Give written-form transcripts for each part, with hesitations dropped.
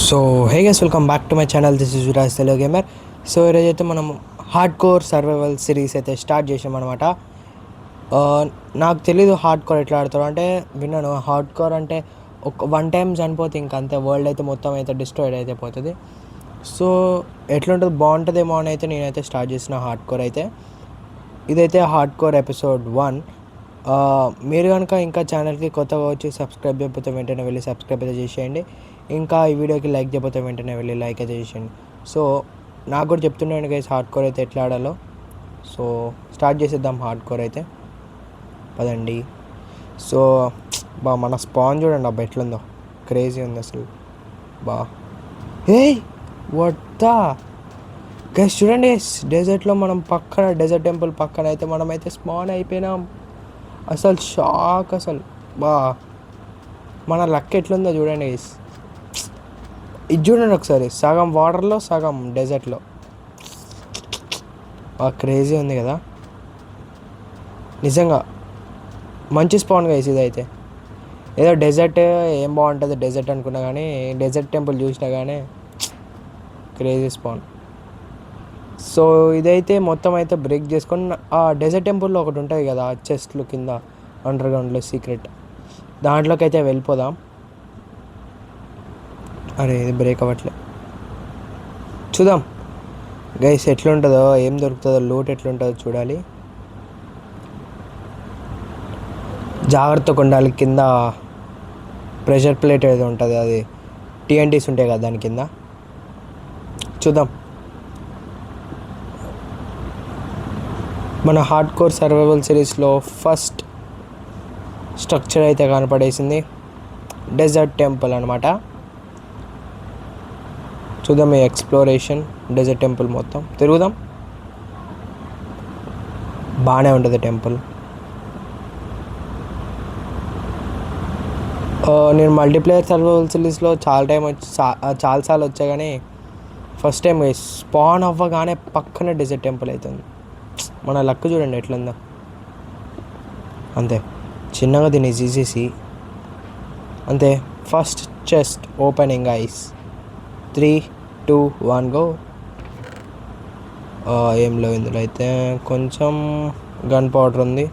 So hey guys, welcome back to my channel. This is Viraj Telugu gamer. So ఈరోజైతే మనం hard core survival series అయితే start చేసామన్నమాట. నాకు తెలీదు హార్డ్ కోర్ ఎట్లా ఆడతారు అంటే, విన్నాను హార్డ్ కోర్ అంటే వన్ టైం చనిపోతే ఇంక అంతే, వరల్డ్ అయితే మొత్తం అయితే డిస్ట్రాయిడ్ అయితే పోతుంది. సో ఎట్లుంటుంది, బాగుంటుందేమో అని అయితే నేనైతే స్టార్ట్ చేసిన హార్డ్ కోర్ అయితే. ఇదైతే హార్డ్ కోర్ ఎపిసోడ్ 1. మీరు కనుక ఇంకా ఛానల్కి కొత్తగా వచ్చి సబ్స్క్రైబ్ చేయకపోతే వెంటనే వెళ్ళి సబ్స్క్రైబ్ అయితే చేసేయండి. ఇంకా ఈ వీడియోకి లైక్ చేయకపోతే వెంటనే వెళ్ళి లైక్ అయితే చేసేయండి. సో నాకు కూడా చెప్తున్నాను గైస్ హార్డ్ కోర్ అయితే ఎట్లా ఆడాలో. సో స్టార్ట్ చేసేద్దాం హార్డ్ కోర్ అయితే, పదండి. సో మన స్పాన్ చూడండి అబ్బా ఎట్లుందో, క్రేజీ ఉంది అసలు. ఏయ్ వద్దా గైస్, చూడండి డెజర్ట్లో మనం పక్కన, డెజర్ట్ టెంపుల్ పక్కన అయితే మనమైతే స్పాన్ అయిపోయినాం. అసలు షాక్ అసలు. మన లక్ ఎట్లుందో చూడండి గైస్. ఇది చూడండి ఒకసారి, సగం వాటర్లో సగం డెజర్ట్లో. క్రేజీ ఉంది కదా నిజంగా. మంచి స్పాన్ గైస్ ఇదైతే. ఏదో డెజర్ట్ ఏం బాగుంటుంది డెజర్ట్ అనుకున్నా కానీ, డెజర్ట్ టెంపుల్ చూసినా కానీ క్రేజీ స్పాన్. సో ఇదైతే మొత్తం అయితే బ్రేక్ చేసుకొని, ఆ డెజర్ట్ టెంపుల్లో ఒకటి ఉంటుంది కదా చెస్ట్లు కింద అండర్ గ్రౌండ్లో సీక్రెట్, దాంట్లోకి అయితే వెళ్ళిపోదాం. అరే ఇది బ్రేక్ అవ్వట్లే, చూద్దాం గైస్ ఎట్లుంటుందో, ఏం దొరుకుతుందో, లూట్ ఎట్లుంటుందో చూడాలి. జాగ్రత్తగా ఉండాలి. కింద ప్రెషర్ ప్లేట్ ఏదో ఉంటుంది, అది టీఎన్టీస్ ఉంటాయి కదా దాని కింద. చూద్దాం. మన హార్డ్ కోర్ సర్వైవల్ సిరీస్లో ఫస్ట్ స్ట్రక్చర్ అయితే కనపడేసింది, డెజర్ట్ టెంపుల్ అనమాట. చూద్దాం ఈ ఎక్స్ప్లోరేషన్, డెజర్ట్ టెంపుల్ మొత్తం తిరుగుదాం. బాగానే ఉంటుంది టెంపుల్. నేను మల్టీప్లేయర్ సర్వైవల్ సిరీస్లో చాలాసార్లు వచ్చా కానీ ఫస్ట్ టైం స్పాన్ అవ్వగానే పక్కన డెజర్ట్ టెంపుల్ అవుతుంది. మన లక్ చూడండి ఎట్లుందో. అంతే, చిన్నగా దీన్ని తీసేసి అంతే. First chest opening ice, 3, 2, 1 go. ఏం లేవు ఇందులో అయితే. కొంచెం గన్ పౌడర్ ఉంది,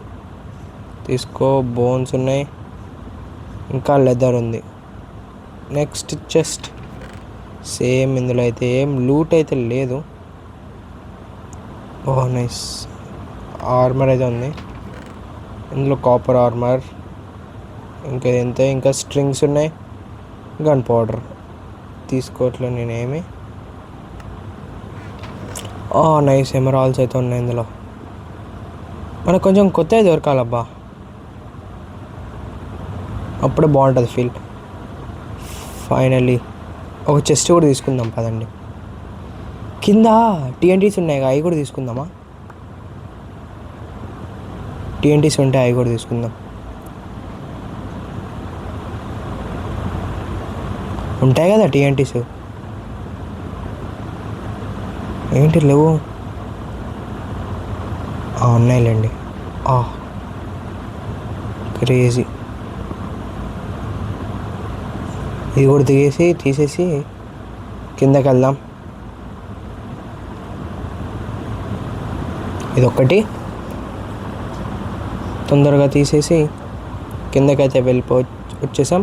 తీసుకో. బోన్స్ ఉన్నాయి, ఇంకా లెదర్ ఉంది. Next chest same. ఇందులో అయితే ఏం లూట్ అయితే లేదు. నైస్. ఆర్మర్ అయితే ఉంది ఇందులో, కాపర్ ఆర్మర్. ఇంకా ఎంత, ఇంకా స్ట్రింగ్స్ ఉన్నాయి, గన్ పౌడర్ తీసుకోవట్లేదు నేనేమి. నైస్. ఎమరాల్స్ అయితే ఉన్నాయి ఇందులో. మనకు కొంచెం కొత్తవి దొరకాలబ్బా, అప్పుడే బాగుంటుంది ఫీల్. ఫైనల్లీ ఒక చెస్ట్ కూడా తీసుకుందాం పదండి. కింద టీఎన్టీస్ ఉన్నాయి, అవి కూడా తీసుకుందామా? టీఎన్టీస్ ఉంటే అవి కూడా తీసుకుందాం. ఉంటాయి కదా టీఎన్టీస్. ఏంటి లేవు? ఉన్నాయిలేండి. క్రేజీ. ఇది కూడా తీసేసి కిందకి వెళ్దాం. ఇదొక్కటి తొందరగా తీసేసి కిందకైతే వచ్చేసాం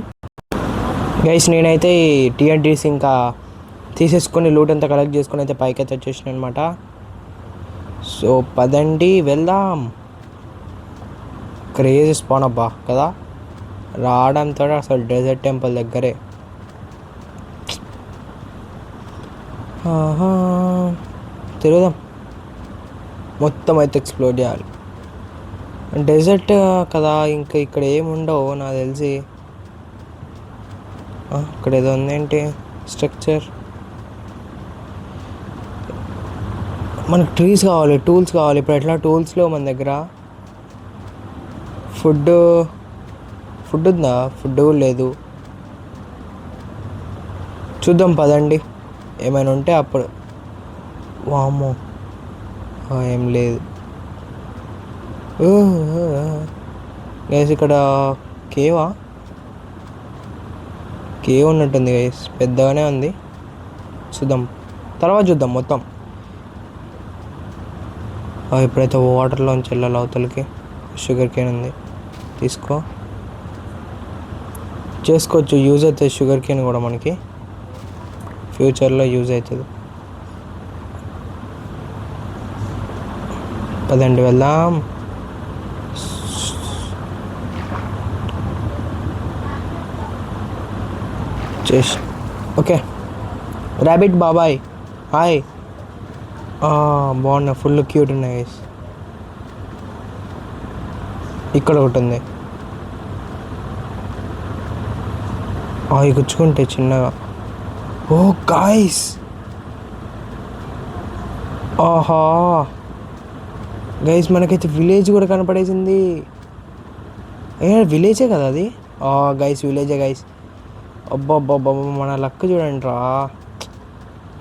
గైస్. నేనైతే ఈ టీఎన్టీస్ ఇంకా తీసేసుకొని లూట్ అంతా కలెక్ట్ చేసుకొని అయితే పైకి అయితే వచ్చేసాను అనమాట. సో పదండి వెళ్దాం. క్రేజీ స్పాన్ అబ్బా కదా, రావడంతో అసలు డెజర్ట్ టెంపుల్ దగ్గరే. తిరుగుదాం, మొత్తం అయితే ఎక్స్ప్లోర్ చేయాలి. డెజర్ట్ కదా, ఇంకా ఇక్కడ ఏముండవు నాకు తెలిసి. ఇక్కడ ఏదో ఉందేంటి స్ట్రక్చర్. మనకు ట్రీస్ కావాలి, టూల్స్ కావాలి. ఇప్పుడు ఎట్లా టూల్స్లో మన దగ్గర ఫుడ్ ఉందా? ఫుడ్ కూడా లేదు. చూద్దాం పదండి, ఏమైనా ఉంటే అప్పుడు. వామ్మో, ఏం లేదు గైస్. ఇక్కడ కేవా? కేవ్ ఉన్నట్టుంది గైస్, పెద్దగానే ఉంది. చూద్దాం, తర్వాత చూద్దాం మొత్తం. ఇప్పుడైతే వాటర్లోంచి వెళ్ళాలి అవతలకి. షుగర్ కేన్ ఉంది, తీసుకో. చేసుకోవచ్చు, యూజ్ అవుతుంది షుగర్ కేన్ కూడా మనకి ఫ్యూచర్లో యూజ్ అవుతుంది. పదండి వెళ్దాం. చేసి ఓకే. ర్యాబిట్ బాబాయ్ హాయ్. బాగున్నాయి, ఫుల్ క్యూట్ ఉన్నాయి గైస్. ఇక్కడ ఒకటి ఉంది, అవి గుచ్చుకుంటే చిన్నగా. ఓ గాయ్స్, ఆహా గైస్, మనకైతే విలేజ్ కూడా కనపడేసింది. విలేజే కదా అది. గైస్ విలేజే గైస్. అబ్బాబ్బాబ్బా, మన లక్ చూడండి రా.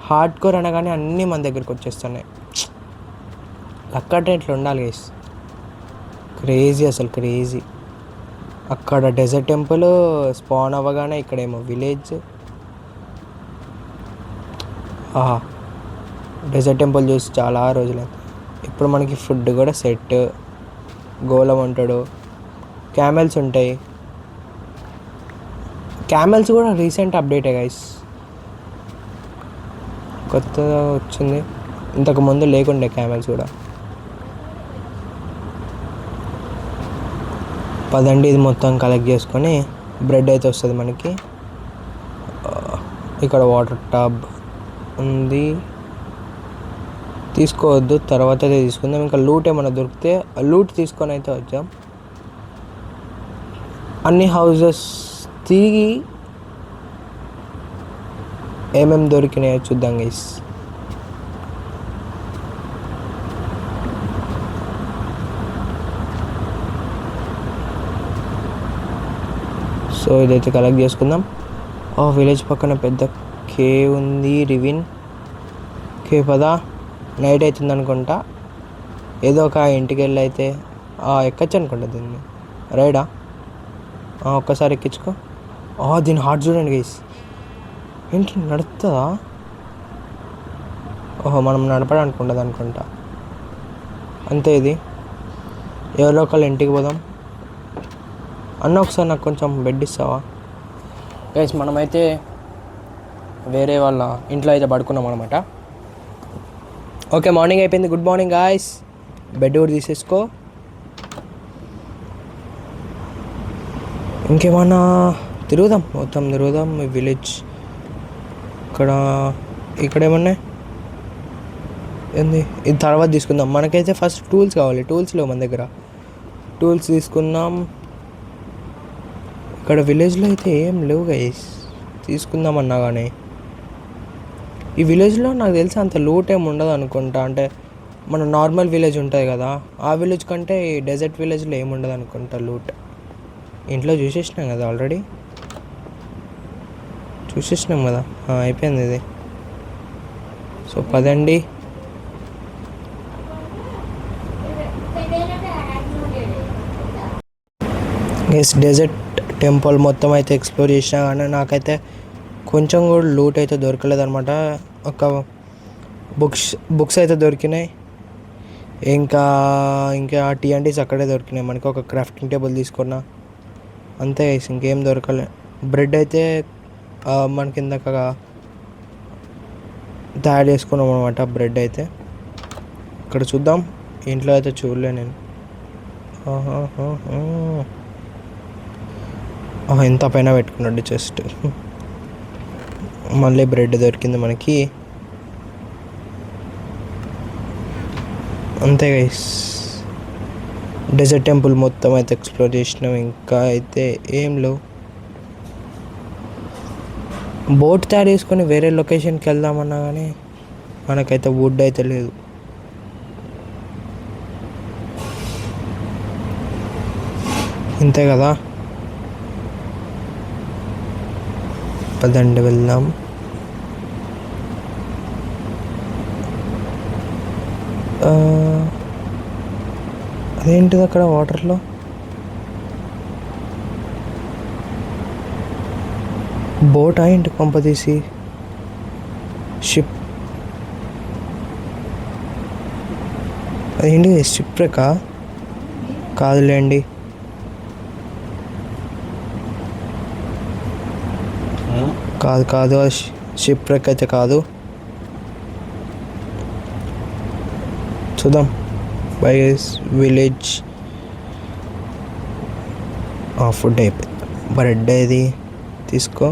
హార్డ్ కోర్ అనగానే అన్నీ మన దగ్గరికి వచ్చేస్తున్నాయి. లక్ అంటే ఇట్లా ఉండాలి గైస్. క్రేజీ, అసలు క్రేజీ. అక్కడ డెజర్ట్ టెంపుల్ స్పాన్ అవ్వగానే ఇక్కడేమో విలేజ్. డెజర్ట్ టెంపుల్ చూసి చాలా రోజులైంది. ఇప్పుడు మనకి ఫుడ్ కూడా సెట్. గోళం ఉంటాడు, క్యామెల్స్ ఉంటాయి. క్యామెల్స్ కూడా రీసెంట్ అప్డేటే గైస్, కొత్తగా వచ్చింది. ఇంతకు ముందు లేకుండే క్యామెల్స్ కూడా. పదండి, ఇది మొత్తం కలెక్ట్ చేసుకొని బ్రెడ్ అయితే వస్తుంది మనకి. ఇక్కడ వాటర్ టబ్ ఉంది, తీసుకోవద్దు, తర్వాత అయితే తీసుకుందాం. ఇంకా లూట్ ఏమైనా దొరికితే లూట్ తీసుకొని అయితే వచ్చాం. అన్ని హౌజెస్ తిరిగి ఏమేమి దొరికినాయో చూద్దాం గైస్. సో ఇదైతే కలెక్ట్ చేసుకుందాం. విలేజ్ పక్కన పెద్ద కేవ్ ఉంది, రివిన్ కేవ్. పదా, నైట్ అవుతుంది అనుకుంటా. ఏదో ఒక ఇంటికి వెళ్ళి అయితే ఎక్కచ్చు అనుకుంటా దీన్ని. రైడా, ఒక్కసారి ఎక్కించుకో. దీని హార్ట్ చూడండి గైస్, ఏంటి నడుస్తుందా? మనం నడపడానికి ఉండదు అనుకుంటా. అంతే, ఇది ఎవరో ఒకళ్ళు ఇంటికి పోదాం. అన్న ఒకసారి నాకు కొంచెం బెడ్ ఇస్తావా? గైస్ మనమైతే వేరే వాళ్ళ ఇంట్లో అయితే పడుకున్నాం అనమాట. ఓకే, మార్నింగ్ అయిపోయింది. Good morning guys. బెడ్ కూడా తీసేసుకో. ఇంకేమన్నా తిరుగుదాం, మొత్తం తిరుగుదాం ఈ విలేజ్. ఇక్కడ ఏమన్నా ఏంది, ఇది తర్వాత తీసుకుందాం. మనకైతే ఫస్ట్ టూల్స్ కావాలి. టూల్స్ లేవు మన దగ్గర, టూల్స్ తీసుకుందాం. ఇక్కడ విలేజ్లో అయితే ఏం లేవు గైస్, తీసుకుందామన్నా కానీ. ఈ విలేజ్లో నాకు తెలిసి అంత లూట్ ఏమి ఉండదు అనుకుంటా. అంటే మన నార్మల్ విలేజ్ ఉంటుంది కదా, ఆ విలేజ్ కంటే ఈ డెజర్ట్ విలేజ్లో ఏముండదు అనుకుంటా లూట్. ఇంట్లో చూసేసినాం కదా ఆల్రెడీ, చూసేసినాం కదా, అయిపోయింది ఇది. సో పదండి. గైస్ డెజర్ట్ టెంపుల్ మొత్తం అయితే ఎక్స్ప్లోర్ చేసినా కానీ నాకైతే కొంచెం కూడా లూట్ అయితే దొరకలేదు అనమాట. ఒక బుక్స్ అయితే దొరికినాయి, ఇంకా టీఎన్టీస్ అక్కడే దొరికినాయి మనకి. ఒక క్రాఫ్టింగ్ టేబుల్ తీసుకున్నా, అంతే గైస్, ఇంకేం దొరకలే. బ్రెడ్ అయితే మనకి ఇందాక తయారు చేసుకున్నాం అనమాట బ్రెడ్ అయితే. ఇక్కడ చూద్దాం, ఇంట్లో అయితే చూడలే నేను. ఎంత పైన పెట్టుకున్నాడు జస్ట్. మళ్ళీ బ్రెడ్ దొరికింది మనకి, అంతే గైస్. డెజర్ట్ టెంపుల్ మొత్తం అయితే ఎక్స్ప్లోర్ చేసినాం. ఇంకా అయితే ఏం లేవు. బోట్ తయారు చేసుకొని వేరే లొకేషన్కి వెళ్దామన్నా కానీ మనకైతే వుడ్ అయితే లేదు. ఇంతే కదా, పదండి వెళ్దాం. అదేంటిది అక్కడ వాటర్లో? బోట్ ఏంటి కొంపదీసి షిప్ అదేంటి షిప్ రెక్క కాదులేండి. కాదు షిప్ రెక్ అయితే కాదు. చూద్దాం. బైస్ విలేజ్ ఫుడ్ అయిపోయింది. బ్రెడ్ ఏది తీసుకో.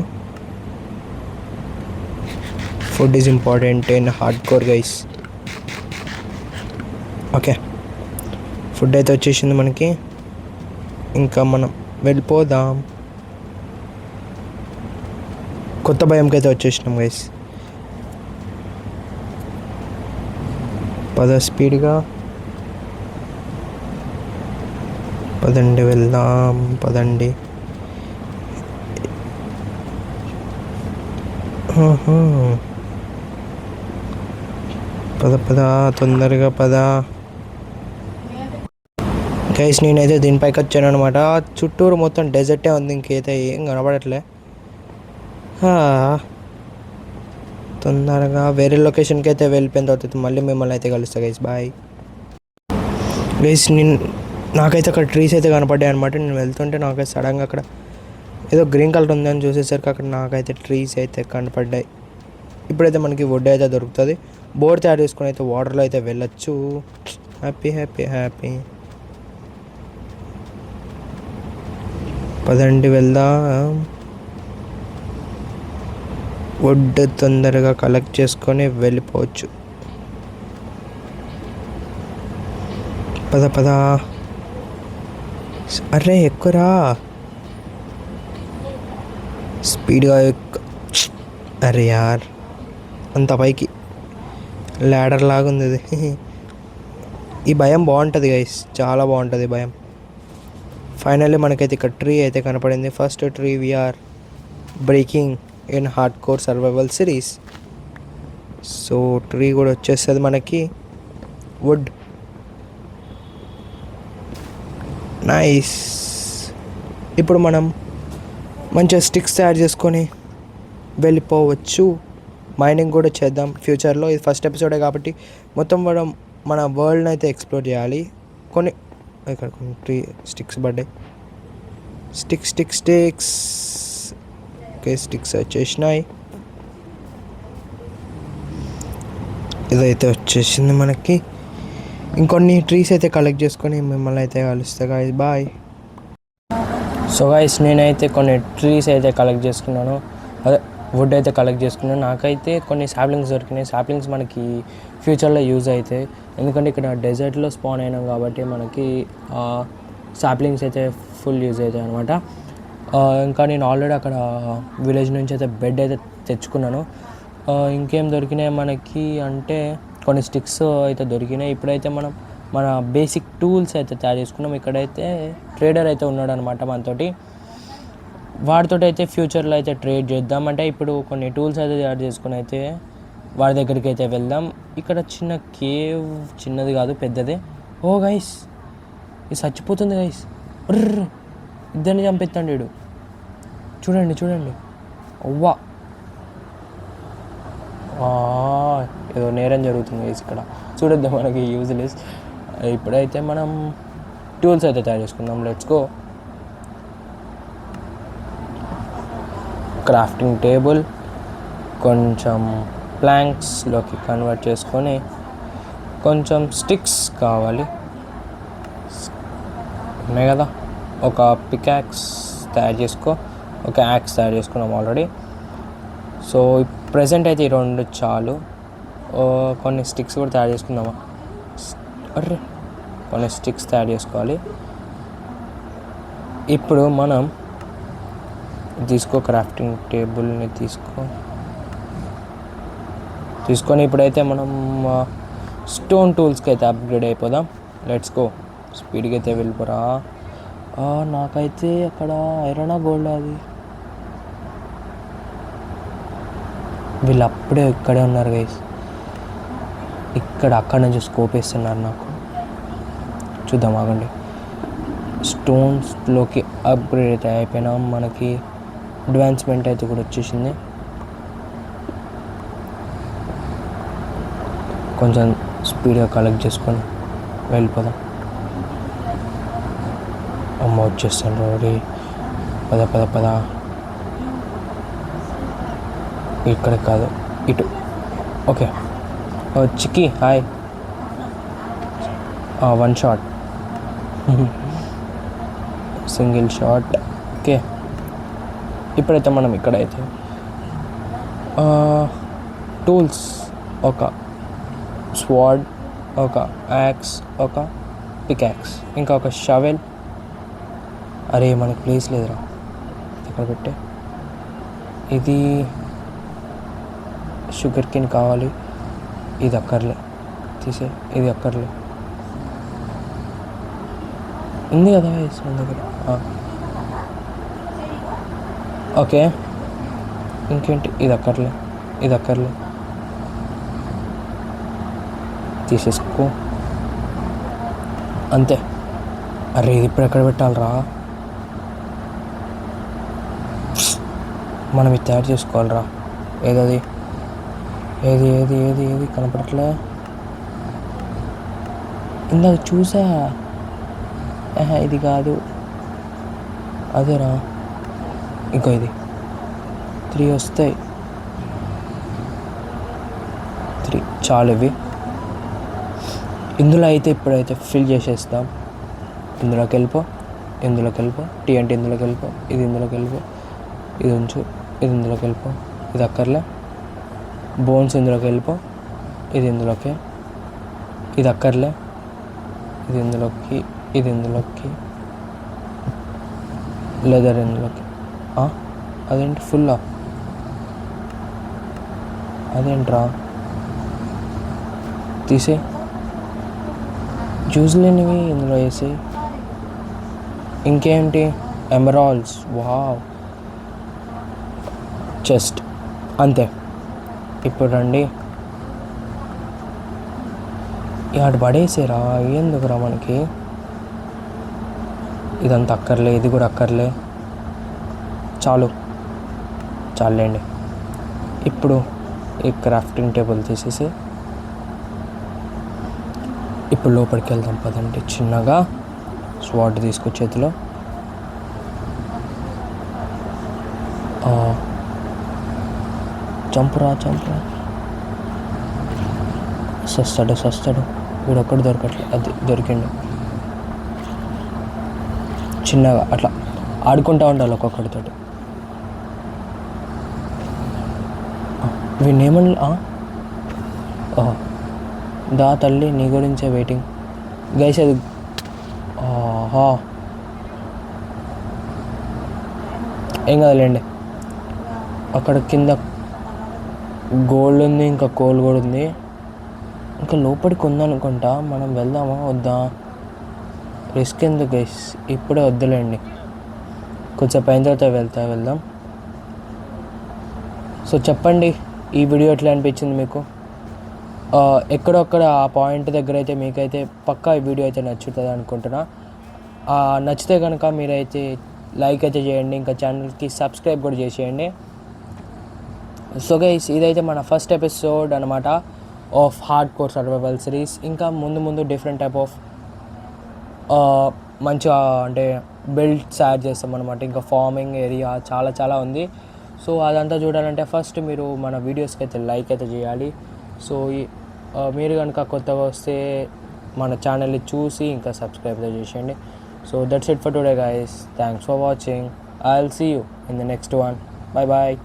Food is important in hard core guys. Okay, food అయితే వచ్చేసింది మనకి. ఇంకా మనం వెళ్ళిపోదాం. కొత్త భయంకి అయితే వచ్చేసినాం గైస్. స్పీడ్గా పదండి, వెళ్దాం పదండి. పద తొందరగా పద గైస్. నేనైతే దీనిపైకి వచ్చాను అనమాట. చుట్టూరు మొత్తం డెజర్టే ఉంది, ఇంకైతే ఏం కనబడట్లే. తొందరగా వేరే లొకేషన్కి అయితే వెళ్ళిపోయిన తర్వాత మళ్ళీ మిమ్మల్ని అయితే కలుస్తా గైస్. Bye guys. నాకైతే అక్కడ ట్రీస్ అయితే కనపడ్డాయి అనమాట. నేను వెళ్తుంటే నాకైతే సడన్గా అక్కడ ఏదో గ్రీన్ కలర్ ఉందని చూసేసరికి అక్కడ నాకైతే ట్రీస్ అయితే కనపడ్డాయి. ఇప్పుడైతే మనకి వుడ్ అయితే దొరుకుతుంది. బోర్డ్ తయారు చేసుకుని అయితే వాటర్లో అయితే వెళ్ళచ్చు. Happy happy happy. పదండి వెళ్దాం. వుడ్ తొందరగా కలెక్ట్ చేసుకొని వెళ్ళిపోవచ్చు. పద అరే ఎక్కురా, స్పీడ్గా అరే యార్, అంత పైకి ల్యాడర్ లాగా ఉంది ఇది. ఈ భయం బాగుంటుంది గైస్, చాలా బాగుంటుంది భయం. ఫైనల్లీ మనకైతే ఇక్కడ ట్రీ అయితే కనపడింది. First tree we are breaking in hard core survival series. So tree కూడా వచ్చేస్తుంది మనకి. Wood nice. ఇప్పుడు మనం మంచిగా స్టిక్స్ తయారు చేసుకొని వెళ్ళిపోవచ్చు. మైనింగ్ కూడా చేద్దాం ఫ్యూచర్లో. ఇది ఫస్ట్ ఎపిసోడే కాబట్టి మొత్తం మనం మన వరల్డ్ని అయితే ఎక్స్ప్లోర్ చేయాలి. ఇక్కడ కొన్ని ట్రీ స్టిక్స్ పడ్డాయి. స్టిక్స్ ఓకే, స్టిక్స్ వచ్చేసినాయి. ఇదైతే వచ్చేసింది మనకి. ఇంకొన్ని ట్రీస్ అయితే కలెక్ట్ చేసుకొని మిమ్మల్ని అయితే కలుస్తా గాయస్. బాయ్. సో గాయస్, నేనైతే కొన్ని ట్రీస్ అయితే కలెక్ట్ చేసుకున్నాను. అదే వుడ్ అయితే కలెక్ట్ చేసుకున్నాను. నాకైతే కొన్ని సాప్లింగ్స్ దొరికినాయి. సాప్లింగ్స్ మనకి ఫ్యూచర్లో యూజ్ అవుతాయి, ఎందుకంటే ఇక్కడ డెజర్ట్లో స్పాన్ అయినాం కాబట్టి మనకి సాప్లింగ్స్ అయితే ఫుల్ యూజ్ అవుతాయి అనమాట. ఇంకా నేను ఆల్రెడీ అక్కడ విలేజ్ నుంచి అయితే బెడ్ అయితే తెచ్చుకున్నాను. ఇంకేం దొరికినాయి మనకి అంటే కొన్ని స్టిక్స్ అయితే దొరికినాయి. ఇప్పుడైతే మనం మన బేసిక్ టూల్స్ అయితే తయారు చేసుకున్నాం. ఇక్కడైతే ట్రేడర్ అయితే ఉన్నాడు అనమాట మనతోటి. వాడితో అయితే ఫ్యూచర్లో అయితే ట్రేడ్ చేద్దాం. అంటే ఇప్పుడు కొన్ని టూల్స్ అయితే తయారు చేసుకుని అయితే వాడి దగ్గరికి అయితే వెళ్దాం. ఇక్కడ చిన్న కేవ్, చిన్నది కాదు పెద్దదే. ఓ గైస్, ఇది చచ్చిపోతుంది గైస్. ఇద్దరిని చంపెత్తాడు వీడు. చూడండి. అవ్వా, ఏదో నేరం జరుగుతుంది గైస్ ఇక్కడ. చూడొద్దాం, మనకి యూజ్లెస్. ఇప్పుడైతే మనం టూల్స్ అయితే తయారు చేసుకుందాం. Let's go. క్రాఫ్టింగ్ టేబుల్, కొంచెం ప్లాంక్స్లోకి కన్వర్ట్ చేసుకొని కొంచెం స్టిక్స్ కావాలి ఉన్నాయి కదా. ఒక పికాక్స్ తయారు చేసుకో. ఒక యాక్స్ తయారు చేసుకున్నాం ఆల్రెడీ. సో ప్రెజెంట్ అయితే ఈ రెండు చాలు. కొన్ని స్టిక్స్ కూడా తయారు చేసుకుందామా? కొన్ని స్టిక్స్ తయారు చేసుకోవాలి. ఇప్పుడు మనం క్రాఫ్టింగ్ టేబుల్ని తీసుకొని ఇప్పుడైతే మనం స్టోన్ టూల్స్కి అయితే అప్గ్రేడ్ అయిపోదాం. Let's go. స్పీడ్గా అయితే వెళ్ళిపోరా. నాకైతే అక్కడ ఐరన్ గోల్డ్ అది. వీళ్ళు అప్పుడే ఇక్కడే ఉన్నారు గైస్. అక్కడ నుంచి స్కోప్ వేస్తున్నారు నాకు. చూద్దాం, ఆగండి. స్టోన్స్లోకి అప్గ్రేడ్ అయితే అయిపోయినాం. మనకి అడ్వాన్స్మెంట్ అయితే కూడా వచ్చేసింది. కొంచెం స్పీడ్గా కలెక్ట్ చేసుకొని వెళ్ళిపోదాం. అమ్మ వచ్చేస్తాను రోడి. పద పద పద. ఇక్కడ కాదు, ఇటు. ఓకే, చిక్కి hi. 1 shot, single shot. Okay, ఇప్పుడైతే మనం ఇక్కడైతే టూల్స్, ఒక స్వాడ్, ఒక యాక్స్, ఒక పికాక్స్, ఇంకా ఒక షవెల్. అరే మనకు ప్లేస్ లేదురా, ఇక్కడ పెట్టే. ఇది షుగర్ కేన్ కావాలి, ఇది అక్కర్లే, తీసే. ఇది అక్కర్లే, ఉంది కదా మన దగ్గర. ఓకే, ఇంకేంటి? ఇది అక్కర్లే, ఇది అక్కర్లే, తీసేసుకో అంతే. అరే ఇది ఇప్పుడు ఎక్కడ పెట్టాలరా? మనం ఇది తయారు చేసుకోవాలరా. ఏదది? ఏది ఏది ఏది ఏది కనపడట్లే. ఇందాక చూసా. ఇది కాదు, అదేరా. ఇంకో ఇది 3 వస్తాయి. 3 చాలు. ఇవి ఇందులో అయితే ఇప్పుడైతే ఫిల్ చేసేస్తాం. ఇందులోకి వెళ్ళిపో, ఇందులోకి వెళ్ళిపో. టీ అంటే ఇందులోకి వెళ్ళిపో, ఇది ఇందులోకి వెళ్ళిపో, ఇది ఉంచు, ఇది ఇందులోకి వెళ్ళిపో, ఇది అక్కర్లే. బోన్స్ ఇందులోకి వెళ్ళిపో, ఇది ఇందులోకి, ఇది అక్కర్లే, ఇది ఇందులోకి, ఇది ఇందులోకి, లెదర్ ఇందులోకి. అదేంటి ఫుల్లా? అదేంట్రా? తీసే. జ్యూస్ లేనివి ఇందులో వేసి. ఇంకేంటి? ఎమరాల్డ్స్. Wow, chest. అంతే. ఇప్పుడు రండి, అటు పడేసేరా. ఎందుకురా మనకి ఇదంతా అక్కర్లే, ఇది కూడా అక్కర్లే. చాలు, చాలండి. ఇప్పుడు ఈ క్రాఫ్టింగ్ టేబుల్ తీసేసి ఇప్పుడు లోపలికి వెళ్దాం పదండి. చిన్నగా స్వాట్ తీసుకో చేతిలో. చంపురా చంపురా. సస్తాడు వీడు ఒక్కడు దొరకట్లే. అది దొరికిండు. చిన్నగా అట్లా ఆడుకుంటూ ఉండాలి ఒక్కొక్కడితోటి. వీణేమని దా తల్లి, నీ గురించే వెయిటింగ్ గైస్. అది ఏం కదలేండి. అక్కడ కింద గోల్డ్ ఉంది, ఇంకా కోల్ కూడా ఉంది. ఇంకా లోపలికి ఉందనుకుంటా. మనం వెళ్దామా వద్దా? రిస్క్ ఎందుకు గైస్, ఇప్పుడే వద్దులేండి. కొంచెం అయిన తర్వాత వెళ్దాం. సో చెప్పండి, ఈ వీడియో ఎట్లా అనిపించింది మీకు? ఎక్కడొక్కడ ఆ పాయింట్ దగ్గర అయితే మీకైతే పక్కా ఈ వీడియో అయితే నచ్చుతుంది అనుకుంటున్నా. నచ్చితే కనుక మీరైతే లైక్ అయితే చేయండి, ఇంకా ఛానల్కి సబ్స్క్రైబ్ కూడా చేసేయండి. సో గైస్, ఇదైతే మన ఫస్ట్ ఎపిసోడ్ అనమాట of hard core survival series. ఇంకా ముందు డిఫరెంట్ టైప్ ఆఫ్ మంచిగా అంటే బిల్డ్స్ యాడ్ చేస్తాం అనమాట. ఇంకా ఫార్మింగ్ ఏరియా చాలా ఉంది. సో అదంతా చూడాలంటే ఫస్ట్ మీరు మన వీడియోస్కి అయితే లైక్ అయితే చేయాలి. సో మీరు కనుక కొత్తగా వస్తే మన ఛానల్ని చూసి ఇంకా సబ్స్క్రైబ్ అయితే చేసేయండి. So that's it for today guys. Thanks for watching. I will see you in the next one. Bye bye.